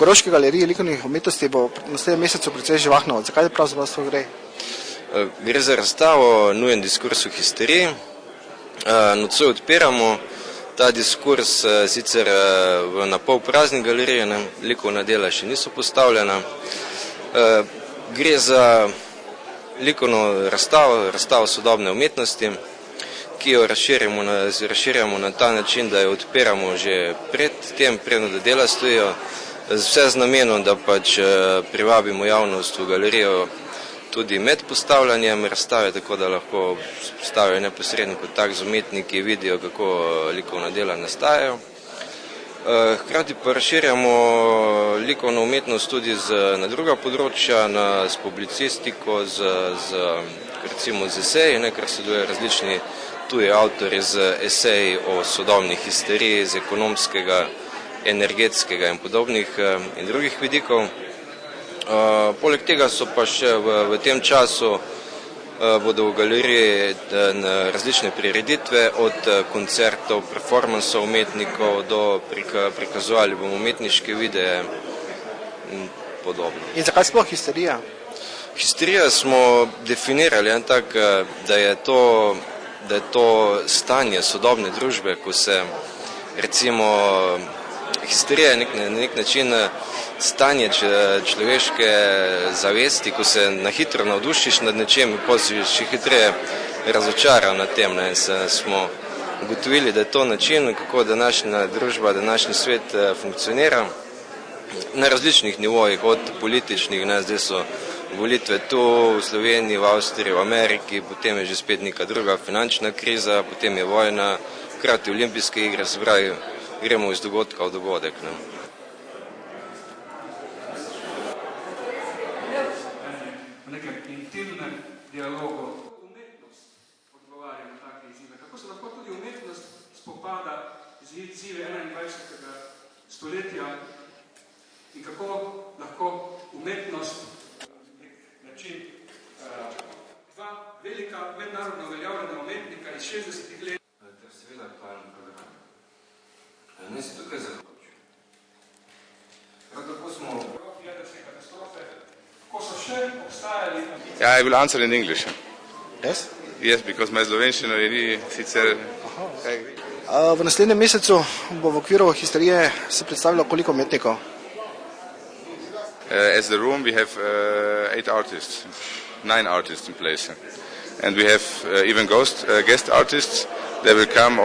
Koroški galeriji likovnih umetnosti bo v naslednjem mesecu precej živahno. Zakaj pravzaprav to gre? Gre za razstavo Nujen diskurs v histeriji. Nocoj odpiramo ta diskurs sicer v napol prazni galeriji, likovna dela še niso postavljena. Gre za likovno razstavo sodobne umetnosti, ki jo razširjamo na ta način, da jo odpiramo že pred tem, predno da dela stojijo, vse z namenom, da pač privabimo javnost v galerijo tudi med postavljanjem razstave, tako da lahko postavijo neposredno kontakt z umetniki, vidijo, kako likovna dela nastajajo. Hkrati pa razširjamo likovno umetnost tudi na druga področja, s publicistiko, recimo z eseji, ker sodelujejo različni tuji avtorji z eseji o sodobni histeriji, z ekonomskega, energetskega in podobnih in drugih vidikov. Poleg tega so pa še v tem času bodo v galeriji različne prireditve, od koncertov, performansov umetnikov do prikazovali bomo umetniške videe in podobno. In zakaj sploh histerija? Histerija smo definirali tak, da je to stanje sodobne družbe, ko se recimo histerija je na nek način stanje človeške zavesti, ko se na hitro navdušiš nad nečem in potem še hitreje razočaran nad tem. Smo ugotovili, da je to način, kako današnja družba, današnji svet funkcionira na različnih nivojih, od političnih, zdaj so volitve tu, v Sloveniji, v Avstriji, v Ameriki, potem je že spet neka druga finančna kriza, potem je vojna, hkrati olimpijske igre, se pravi, gremo iz dogodka v dogodek. V nekem intimnem dialogu umetnost odgovarja na take izzive. Kako se lahko tudi umetnost spopada z izzivi 21. stoletja in kako lahko umetnost način dva velika mednarodno uveljavljena umetnika iz 60-ih let. Seveda aktualni program. Ne si tukaj zaključil. Prav tako smo jedrske katastrofe, ko so še obstajali... Yeah, I will answer in English. Yes? Yes, because my slovenščina je sicer... V naslednjem mesecu bo v okviru histerije se predstavilo koliko umetnikov? As the room we have 9 artists in place. And we have even guest artists. They will come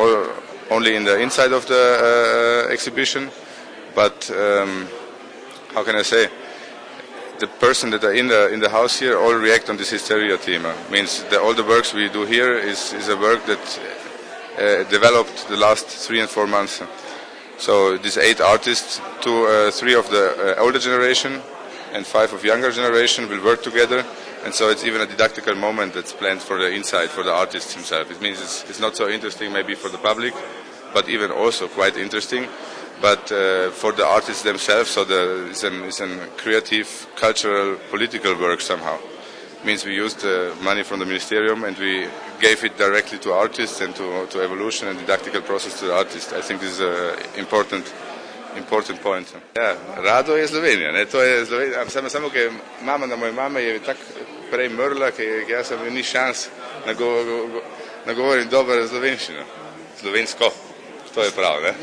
only in the inside of the exhibition. But how can I say? The person that are in the house here all react on this hysteria theme. Means all the works we do here is a work that developed the last 3 and 4 months. So these 8 artists, 3 of the older generation and 5 of younger generation will work together. And so it's even a didactical moment that's planned for the inside, for the artist himself. It means it's not so interesting maybe for the public, but even also quite interesting. But for the artists themselves, so it's a creative, cultural, political work somehow. It means we used the money from the ministerium and we gave it directly to artists and to evolution and didactical process to the artists. I think this is an important point. Ja, Rado je Slovenija, ne? To je Slovenija, samo ker mama na moje mame je tako prej mrla, ker jaz sem ni šans nagovorim dobro slovenščino, slovensko, to je prav, ne?